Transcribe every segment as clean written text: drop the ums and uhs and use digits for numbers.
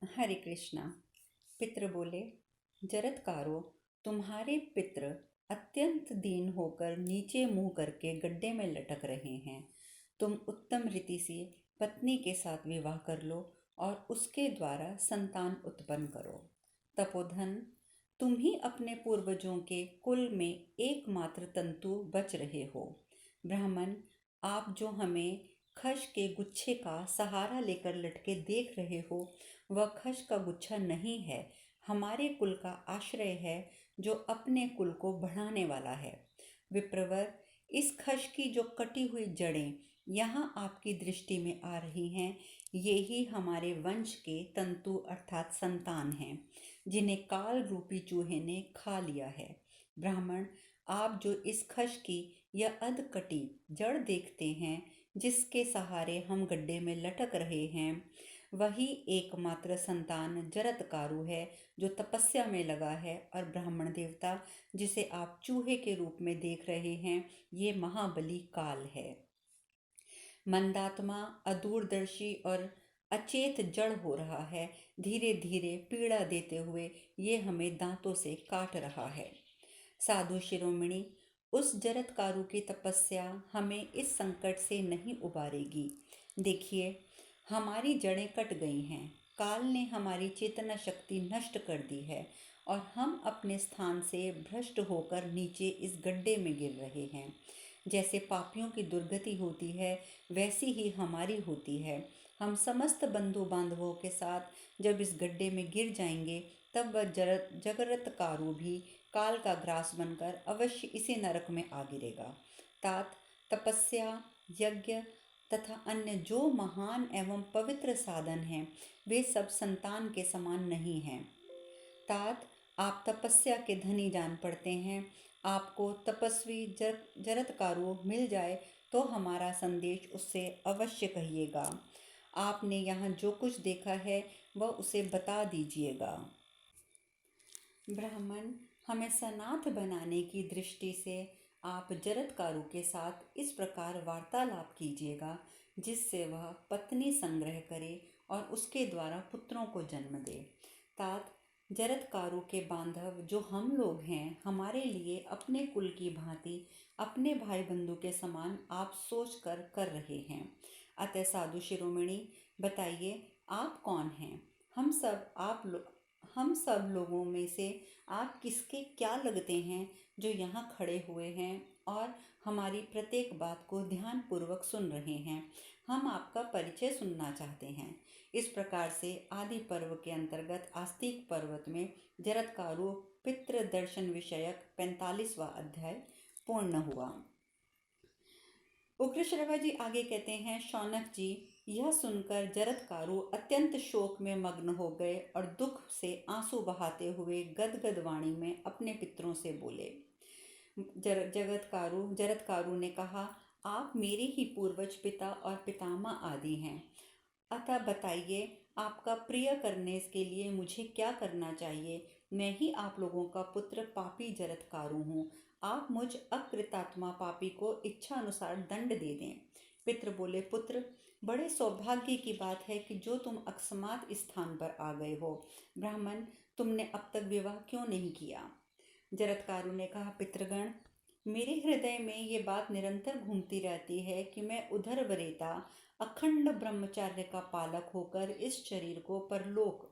हरे कृष्णा। पितृ बोले, जरत्कारो, तुम्हारे पितृ अत्यंत दीन होकर नीचे मुंह करके गड्ढे में लटक रहे हैं। तुम उत्तम रीति से पत्नी के साथ विवाह कर लो और उसके द्वारा संतान उत्पन्न करो। तपोधन, तुम ही अपने पूर्वजों के कुल में एकमात्र तंतु बच रहे हो। ब्राह्मण, आप जो हमें खश के गुच्छे का सहारा लेकर लटके देख रहे हो, वह खश का गुच्छा नहीं है, हमारे कुल का आश्रय है, जो अपने कुल को बढ़ाने वाला है। विप्रवर, इस खश की जो कटी हुई जड़ें यहाँ आपकी दृष्टि में आ रही हैं, ये ही हमारे वंश के तंतु अर्थात संतान हैं, जिन्हें काल रूपी चूहे ने खा लिया है। ब्राह्मण, आप जो इस खश की यह अधकटी जड़ देखते हैं, जिसके सहारे हम गड्ढे में लटक रहे हैं, वही एकमात्र संतान जरत्कारु है, जो तपस्या में लगा है। और ब्राह्मण देवता, जिसे आप चूहे के रूप में देख रहे हैं, ये महाबली काल है। मंदात्मा, अदूरदर्शी और अचेत जड़ हो रहा है। धीरे धीरे पीड़ा देते हुए ये हमें दांतों से काट रहा है। साधु शिरोमणि, उस जरत्कारु की तपस्या हमें इस संकट से नहीं उबारेगी। देखिए, हमारी जड़ें कट गई हैं, काल ने हमारी चेतना शक्ति नष्ट कर दी है और हम अपने स्थान से भ्रष्ट होकर नीचे इस गड्ढे में गिर रहे हैं। जैसे पापियों की दुर्गति होती है, वैसी ही हमारी होती है। हम समस्त बंधु बांधवों के साथ जब इस गड्ढे में गिर जाएंगे, तब वह जगरतकारु भी काल का ग्रास बनकर अवश्य इसी नरक में आ गिरेगा। तात, तपस्या, यज्ञ तथा अन्य जो महान एवं पवित्र साधन हैं, वे सब संतान के समान नहीं हैं। तात, आप तपस्या के धनी जान पड़ते हैं। आपको तपस्वी जरत्कारु मिल जाए तो हमारा संदेश उससे अवश्य कहिएगा। आपने यहाँ जो कुछ देखा है वह उसे बता दीजिएगा। ब्राह्मण, हमें सनाथ बनाने की दृष्टि से आप जरत्कारु के साथ इस प्रकार वार्तालाप कीजिएगा, जिससे वह पत्नी संग्रह करे और उसके द्वारा पुत्रों को जन्म दे। तात, जरत्कारु के बांधव जो हम लोग हैं, हमारे लिए अपने कुल की भांति अपने भाई बंधु के समान आप सोच कर रहे हैं। अतः साधु शिरोमणि, बताइए आप कौन हैं? हम सब लोगों में से आप किसके क्या लगते हैं, जो यहाँ खड़े हुए हैं और हमारी प्रत्येक बात को ध्यानपूर्वक सुन रहे हैं? हम आपका परिचय सुनना चाहते हैं। इस प्रकार से आदि पर्व के अंतर्गत आस्तिक पर्वत में जरत्कारु पितृ दर्शन विषयक 45वां अध्याय पूर्ण हुआ। उग्रश्रवा जी आगे कहते हैं, शौनक जी, यह सुनकर जरत्कारु अत्यंत शोक में मग्न हो गए और दुख से आंसू बहाते हुए गदगद वाणी में अपने पितरों से बोले। जरत्कारु ने कहा, आप मेरे ही पूर्वज पिता और पितामह आदि हैं, अतः बताइए आपका प्रिय करने के लिए मुझे क्या करना चाहिए? मैं ही आप लोगों का पुत्र पापी जरत्कारु हूँ। आप मुझ अकृतात्मा पापी को इच्छा अनुसार दंड दे दें। पितृ बोले, पुत्र, बड़े सौभाग्य की बात है कि जो तुम अकस्मात इस स्थान पर आ गए हो। ब्राह्मण, तुमने अब तक विवाह क्यों नहीं किया? जरत्कारु ने कहा, पितृगण, मेरे हृदय में ये बात निरंतर घूमती रहती है कि मैं उधर वरेता अखंड ब्रह्मचार्य का पालक होकर इस शरीर को परलोक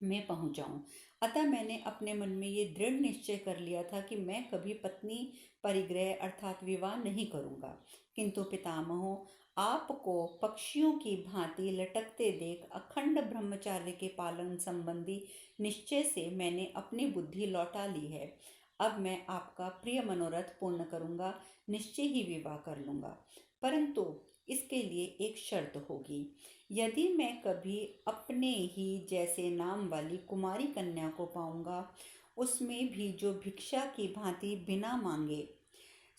में पहुंचाऊं। अतः मैंने अपने मन में ये दृढ़ निश्चय कर लिया था कि मैं कभी पत्नी परिग्रह अर्थात विवाह नहीं करूंगा। किंतु पितामहों, आपको पक्षियों की भांति लटकते देख अखंड ब्रह्मचार्य के पालन संबंधी निश्चय से मैंने अपनी बुद्धि लौटा ली है। अब मैं आपका प्रिय मनोरथ पूर्ण करूंगा, निश्चय ही विवाह कर लूंगा। परंतु इसके लिए एक शर्त होगी। यदि मैं कभी अपने ही जैसे नाम वाली कुमारी कन्या को पाऊंगा, उसमें भी जो भिक्षा की भांति बिना मांगे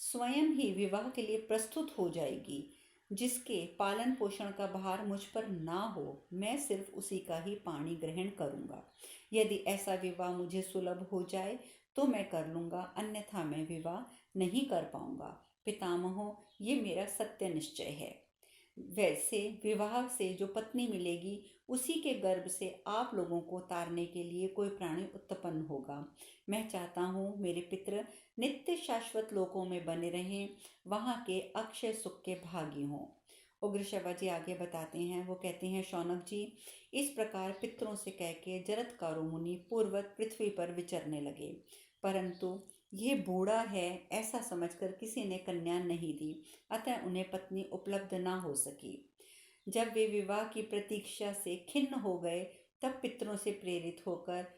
स्वयं ही विवाह के लिए प्रस्तुत हो जाएगी, जिसके पालन पोषण का भार मुझ पर ना हो, मैं सिर्फ उसी का ही पाणी ग्रहण करूंगा। यदि ऐसा विवाह मुझे सुलभ हो जाए तो मैं कर लूंगा, अन्यथा मैं विवाह नहीं कर पाऊंगा। पितामहों, ये मेरा सत्य निश्चय है। वैसे विवाह से जो पत्नी मिलेगी उसी के गर्भ से आप लोगों को तारने के लिए कोई प्राणी उत्पन्न होगा। मैं चाहता हूँ मेरे पितृ नित्य शाश्वत लोकों में बने रहें, वहाँ के अक्षय सुख के भागी हों। उग्र शिवाजी आगे बताते हैं, वो कहते हैं, शौनक जी, इस प्रकार पितरों से कह के जरत्कारो मुनि पूर्वत पृथ्वी पर विचरने लगे, परंतु ये बूढ़ा है ऐसा समझकर किसी ने कन्या नहीं दी, अतः उन्हें पत्नी उपलब्ध ना हो सकी। जब वे विवाह की प्रतीक्षा से खिन्न हो गए, तब पितरों से प्रेरित होकर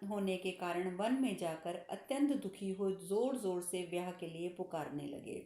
होने के कारण वन में जाकर अत्यंत दुखी हो जोर जोर से ब्याह के लिए पुकारने लगे।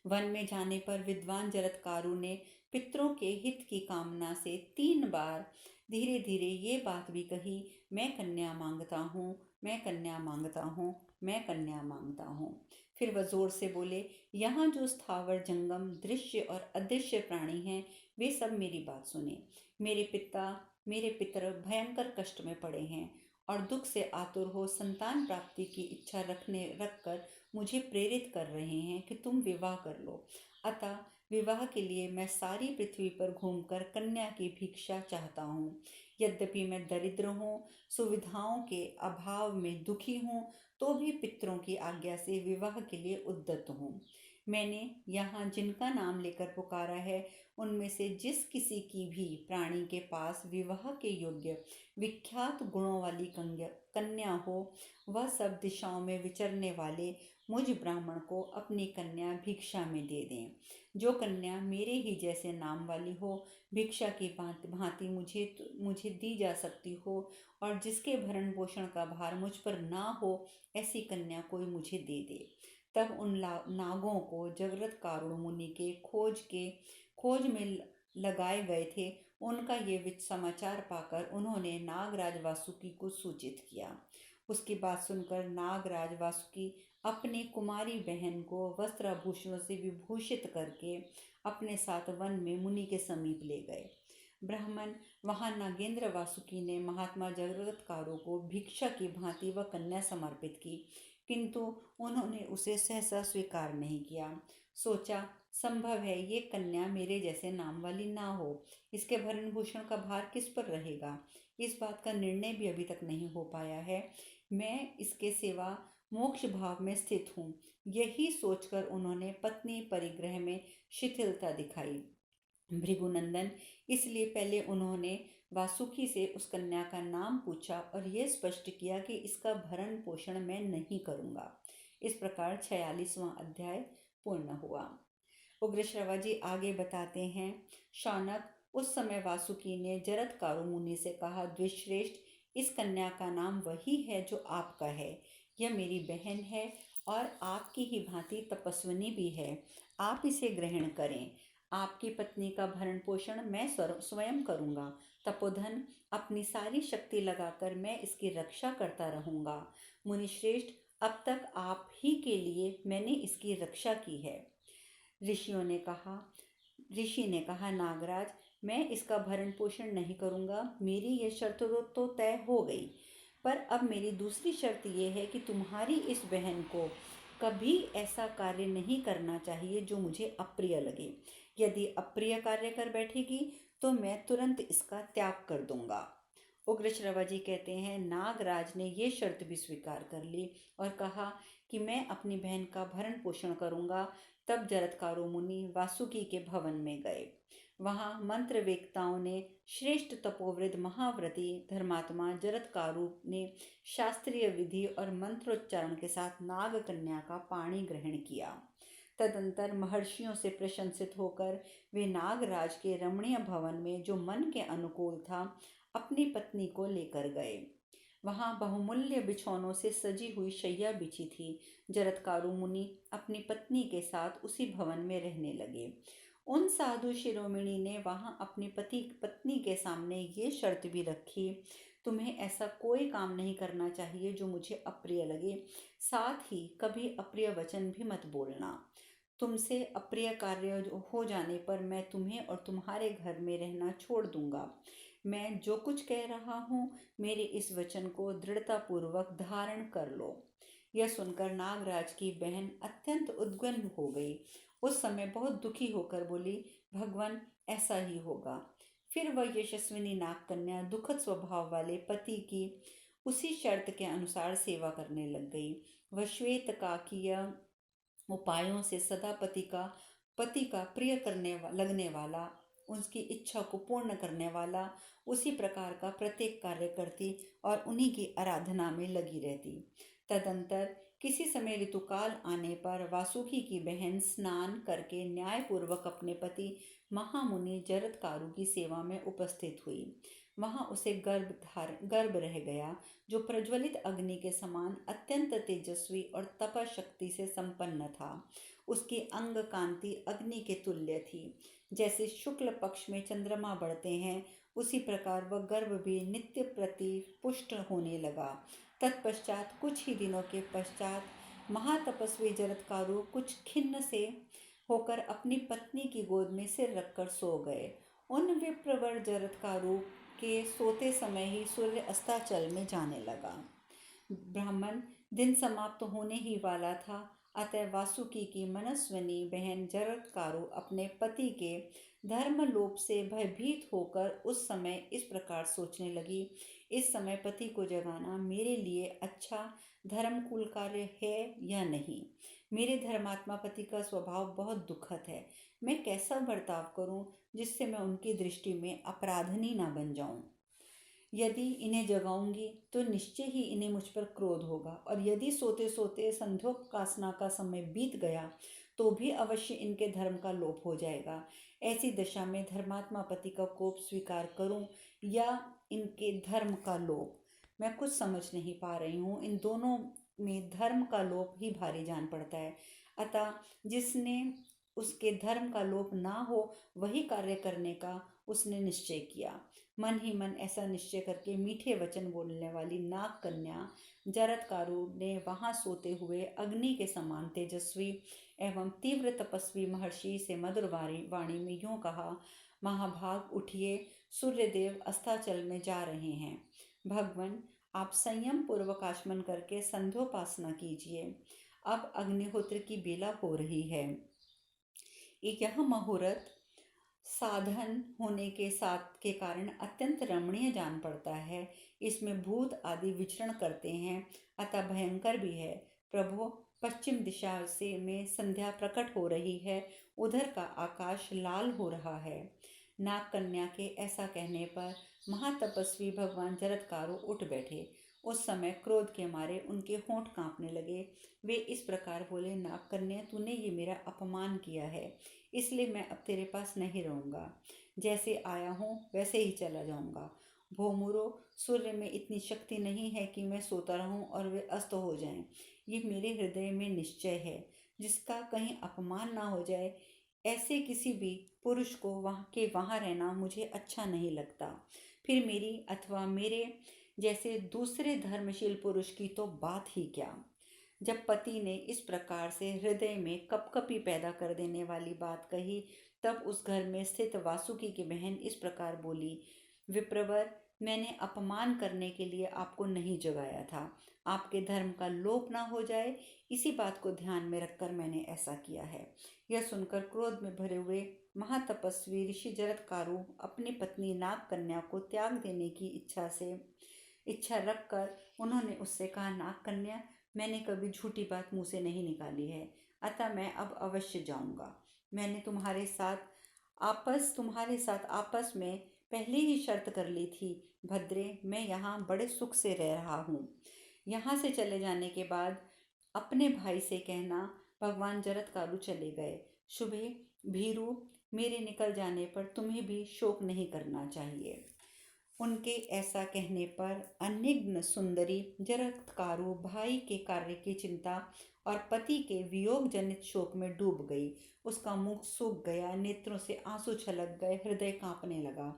वन में जाने पर विद्वान जरत्कारु ने पितरों के हित की कामना से 3 बार धीरे धीरे ये बात भी कही, मैं कन्या मांगता हूँ, मैं कन्या मांगता हूँ, मैं कन्या मांगता हूँ। फिर वह जोर से बोले, यहाँ जो स्थावर जंगम दृश्य और अदृश्य प्राणी हैं, वे सब मेरी बात सुने। मेरे पितर भयंकर कष्ट में पड़े हैं और दुख से आतुर हो संतान प्राप्ति की इच्छा रखकर मुझे प्रेरित कर रहे हैं कि तुम विवाह कर लो। अतः विवाह के लिए मैं सारी पृथ्वी पर घूमकर कन्या की भिक्षा चाहता हूँ। यद्यपि मैं दरिद्र हूँ, सुविधाओं के अभाव में दुखी हूँ, तो भी पितरों की आज्ञा से विवाह के लिए उद्यत हूँ। मैंने यहाँ जिनका नाम लेकर पुकारा है, उनमें से जिस किसी की भी प्राणी के पास विवाह के योग्य विख्यात गुणों वाली कन्या हो, वह सब दिशाओं में विचरने वाले मुझ ब्राह्मण को अपनी कन्या भिक्षा में दे दें। जो कन्या मेरे ही जैसे नाम वाली हो, भिक्षा की भांति मुझे दी जा सकती हो और जिसके भरण पोषण का भार मुझ पर ना हो, ऐसी कन्या कोई मुझे दे दे। तब उन नागों को जगत कारुण मुनि के खोज में लगाए गए थे, उनका ये समाचार पाकर उन्होंने नागराज वासुकी को सूचित किया। उसकी बात सुनकर नागराज वासुकी अपनी कुमारी बहन को वस्त्राभूषणों से विभूषित करके अपने साथ वन में मुनि के समीप ले गए। ब्राह्मण वहां नागेंद्र वासुकी ने महात्मा जगत्कारों को भिक्षा की भांति वह कन्या समर्पित की, किंतु उन्होंने उसे सहसा स्वीकार नहीं किया। सोचा, संभव है ये कन्या मेरे जैसे नाम वाली ना हो, इसके भरण भूषण का भार किस पर रहेगा। इस बात का निर्णय भी अभी तक नहीं हो पाया है। मैं इसके सेवा मोक्ष भाव में स्थित हूँ। यही सोचकर उन्होंने पत्नी परिग्रह में शिथिलता दिखाई। भृगुनंदन, इसलिए पहले उन्होंने वासुकी से उस कन्या का नाम पूछा और यह स्पष्ट किया कि इसका भरण पोषण मैं नहीं करूँगा। इस प्रकार 46वां अध्याय पूर्ण हुआ। उग्र श्रवाजी आगे बताते हैं, शौनक, उस समय वासुकी ने जरत्कारो मुनि से कहा, द्विश्रेष्ठ, इस कन्या का नाम वही है जो आपका है। यह मेरी बहन है और आपकी ही भांति तपस्विनी भी है। आप इसे ग्रहण करें। आपकी पत्नी का भरण पोषण मैं स्वयं करूँगा। तपोधन, अपनी सारी शक्ति लगाकर मैं इसकी रक्षा करता रहूँगा। मुनिश्रेष्ठ, अब तक आप ही के लिए मैंने इसकी रक्षा की है। ऋषि ने कहा, नागराज, मैं इसका भरण पोषण नहीं करूँगा। मेरी यह शर्त तो तय हो गई, पर अब मेरी दूसरी शर्त यह है कि तुम्हारी इस बहन को कभी ऐसा कार्य नहीं करना चाहिए जो मुझे अप्रिय लगे। यदि अप्रिय कार्य कर बैठेगी तो मैं तुरंत इसका त्याग कर दूंगा। उग्र श्रवाजी कहते हैं, नागराज ने ये शर्त भी स्वीकार कर ली और कहा कि मैं अपनी बहन का भरण पोषण करूंगा। तब जरत्कारो मुनि वासुकी के भवन में गए। वहां मंत्र वेत्ताओं ने श्रेष्ठ तपोवृद्ध महाव्रती धर्मात्मा जरत्कारु ने शास्त्रीय विधि और मंत्रोच्चारण के साथ नाग कन्या का पाणी ग्रहण किया। तदंतर महर्षियों से प्रशंसित होकर वे नागराज के रमणीय भवन में, जो मन के अनुकूल था, अपनी पत्नी को लेकर गए। वहां बहुमूल्य बिछौनों से सजी हुई शैया बिछी थी। जरत्कारो मुनि अपनी पत्नी के साथ उसी भवन में रहने लगे। उन साधु शिरोमणि ने वहां अपनी पत्नी के सामने ये शर्त भी रखी, तुम्हें ऐसा कोई काम नहीं करना चाहिए जो मुझे अप्रिय लगे। साथ ही कभी अप्रिय वचन भी मत बोलना। तुमसे अप्रिय कार्य हो जाने पर मैं तुम्हें और तुम्हारे घर में रहना छोड़ दूंगा। मैं जो कुछ कह रहा हूँ, मेरे इस वचन को दृढ़तापूर्वक धारण कर लो। यह सुनकर नागराज की बहन अत्यंत उद्विग्न हो गई। उस समय बहुत दुखी होकर बोली, भगवान, ऐसा ही होगा। फिर वह यशस्विनी नाग कन्या दुखद स्वभाव वाले पति की उसी शर्त के अनुसार सेवा करने लग गई। वह श्वेत काकीय उपायों से सदा पति का प्रिय लगने वाला, उसकी इच्छा को पूर्ण करने वाला उसी प्रकार का प्रत्येक कार्य करती और उन्हीं की आराधना में लगी रहती। तदंतर किसी समय ऋतुकाल आने पर वासुकी की बहन स्नान करके न्यायपूर्वक अपने पति महामुनि जरत्कारु की सेवा में उपस्थित हुई। वहां उसे गर्भ रह गया, जो प्रज्वलित अग्नि के समान अत्यंत तेजस्वी और तपशक्ति से संपन्न था। उसकी अंग कांति अग्नि के तुल्य थी। जैसे शुक्ल पक्ष में चंद्रमा बढ़ते हैं, उसी प्रकार वह गर्भ भी नित्य प्रति पुष्ट होने लगा। तत्पश्चात कुछ ही दिनों के पश्चात महातपस्वी जरत्कारु कुछ खिन्न से होकर अपनी पत्नी की गोद में सिर रखकर सो गए। उन विप्रवर जरत्कारु के सोते समय ही सूर्य अस्ताचल में जाने लगा। ब्राह्मण दिन समाप्त होने ही वाला था, अतः वासुकी की मनस्विनी बहन जरत्कारु अपने पति के धर्मलोप से भयभीत होकर उस समय इस प्रकार सोचने लगी, इस समय पति को जगाना मेरे लिए अच्छा धर्मकुल कार्य है या नहीं। मेरे धर्मात्मा पति का स्वभाव बहुत दुखद है। मैं कैसा बर्ताव करूं जिससे मैं उनकी दृष्टि में अपराधनी ना बन जाऊं। यदि इन्हें जगाऊंगी तो निश्चय ही इन्हें मुझ पर क्रोध होगा, और यदि सोते सोते संध्योपासना का समय बीत गया तो भी अवश्य इनके धर्म का लोप हो जाएगा। ऐसी दशा में धर्मात्मा पति का कोप स्वीकार करूं या इनके धर्म का लोप, मैं कुछ समझ नहीं पा रही हूँ। इन दोनों में धर्म का लोप ही भारी जान पड़ता है। अतः जिसने उसके धर्म का लोप ना हो वही कार्य करने का उसने निश्चय किया। मन ही मन ऐसा निश्चय करके मीठे वचन बोलने वाली नाग कन्या जरत्कारु ने वहां सोते हुए अग्नि के समान तेजस्वी एवं तीव्र तपस्वी महर्षि से मधुर वाणी में यूं कहा, महाभाग उठिए, सूर्यदेव अस्ताचल में जा रहे हैं। भगवान, आप संयम पूर्वक आचमन करके संध्योपासना कीजिए। अब अग्निहोत्र की बेला हो रही है। यह मुहूर्त साधन होने के साथ के कारण अत्यंत रमणीय जान पड़ता है। इसमें भूत आदि विचरण करते हैं, अतः भयंकर भी है। प्रभु, पश्चिम दिशा से में संध्या प्रकट हो रही है, उधर का आकाश लाल हो रहा है। नाग कन्या के ऐसा कहने पर महातपस्वी भगवान जरत्कारु उठ बैठे। उस समय क्रोध के मारे उनके होंठ कांपने लगे। वे इस प्रकार बोले, नाग कन्या, तूने ये मेरा अपमान किया है, इसलिए मैं अब तेरे पास नहीं रहूँगा। जैसे आया हूँ वैसे ही चला जाऊँगा। भोमुरो, सूर्य में इतनी शक्ति नहीं है कि मैं सोता रहूँ और वे अस्त हो जाएं। ये मेरे हृदय में निश्चय है, जिसका कहीं अपमान ना हो जाए, ऐसे किसी भी पुरुष को वहाँ रहना मुझे अच्छा नहीं लगता। फिर मेरी अथवा मेरे जैसे दूसरे धर्मशील पुरुष की तो बात ही क्या। जब पति ने इस प्रकार से हृदय में कपकपी पैदा कर देने वाली बात कही, तब उस घर में स्थित वासुकी की बहन इस प्रकार बोली, विप्रवर, मैंने अपमान करने के लिए आपको नहीं जगाया था। आपके धर्म का लोप ना हो जाए, इसी बात को ध्यान में रखकर मैंने ऐसा किया है। यह सुनकर क्रोध में भरे हुए महातपस्वी ऋषि जरत्कारु अपनी पत्नी नाग कन्या को त्याग देने की इच्छा रखकर उन्होंने उससे कहा, नाग कन्या, मैंने कभी झूठी बात मुंह से नहीं निकाली है, अतः मैं अब अवश्य जाऊंगा। मैंने तुम्हारे साथ आपस में पहले ही शर्त कर ली थी। भद्रे, मैं यहाँ बड़े सुख से रह रहा हूँ। यहाँ से चले जाने के बाद अपने भाई से कहना, भगवान जरत्कारु चले गए। शुभे, भीरू, मेरे निकल जाने पर तुम्हें भी शोक नहीं करना चाहिए। उनके ऐसा कहने पर अनिग्न सुंदरी जरत्कारु भाई के कार्य की चिंता और पति के वियोग जनित शोक में डूब गई। उसका मुख सूख गया, नेत्रों से आंसू छलक गए, हृदय कांपने लगा।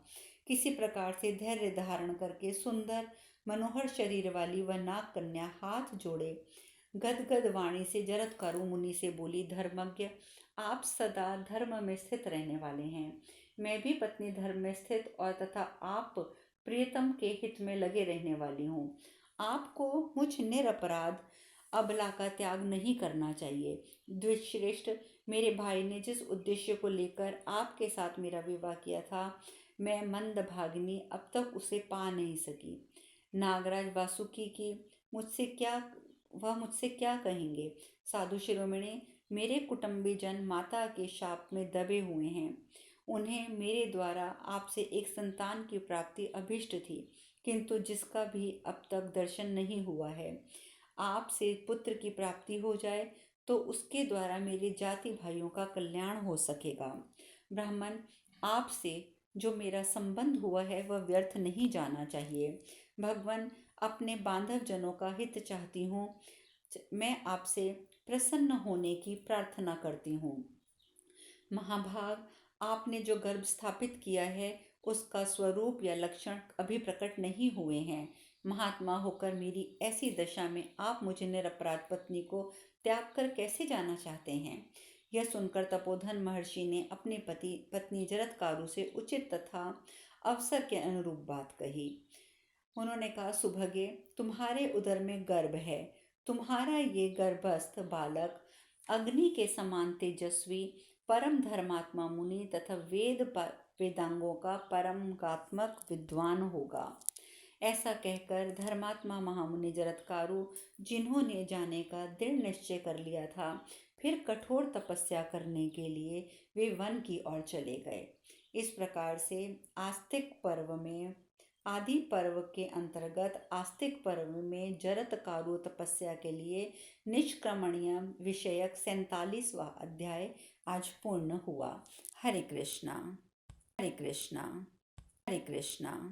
किसी प्रकार से धैर्य धारण करके सुंदर मनोहर शरीर वाली वह नाग कन्या हाथ जोड़े गदगद वाणी से जरत्कारु मुनि से बोली, धर्मज्ञ, आप सदा धर्म में स्थित रहने वाले हैं। मैं भी पत्नी धर्म में स्थित और तथा आप प्रियतम के हित में लगे रहने वाली हूँ। आपको मुझ निरपराध अबला का त्याग नहीं करना चाहिए। द्विजश्रेष्ठ, मेरे भाई ने जिस उद्देश्य को लेकर आपके साथ मेरा विवाह किया था, मैं मंदभागिनी अब तक उसे पा नहीं सकी। नागराज वासुकी की मुझसे क्या वह मुझसे क्या कहेंगे? साधु शिरोमणि, मेरे कुटुंबीजन माता के शाप में दबे हुए हैं। उन्हें मेरे द्वारा आपसे एक संतान की प्राप्ति अभिष्ट थी, किंतु जिसका भी अब तक दर्शन नहीं हुआ है। आपसे पुत्र की प्राप्ति हो जाए तो उसके द्वारा मेरे जाति भाइयों का कल्याण हो सकेगा। ब्राह्मण, आपसे जो मेरा संबंध हुआ है वह व्यर्थ नहीं जाना चाहिए। भगवान, अपने बांधव जनों का हित चाहती हूँ। मैं आपसे प्रसन्न होने की प्रार्थना करती हूँ। महाभाग, आपने जो गर्भ स्थापित किया है उसका स्वरूप या लक्षण अभी प्रकट नहीं हुए हैं। महात्मा होकर मेरी ऐसी दशा में आप मुझे निरपराध पत्नी को त्याग कर कैसे जाना चाहते हैं? यह सुनकर तपोधन महर्षि ने अपने पत्नी जरत्कारु से उचित तथा अवसर के अनुरूप बात कही। उन्होंने कहा, सुभगे, तुम्हारे उदर में गर्भ है। तुम्हारा ये गर्भस्थ बालक अग्नि के समान तेजस्वी, परम धर्मात्मा मुनि तथा वेदांगों का परमगात्मक विद्वान होगा। ऐसा कहकर धर्मात्मा महामुनि जरत्कारु, जिन्होंने जाने का दृढ़ निश्चय कर लिया था, फिर कठोर तपस्या करने के लिए वे वन की ओर चले गए। इस प्रकार से आस्तिक पर्व में आदि पर्व के अंतर्गत आस्तिक पर्व में जरत्कारु तपस्या के लिए निष्क्रमणीय विषयक 47वां अध्याय आज पूर्ण हुआ। हरे कृष्णा, हरे कृष्णा, हरे कृष्णा।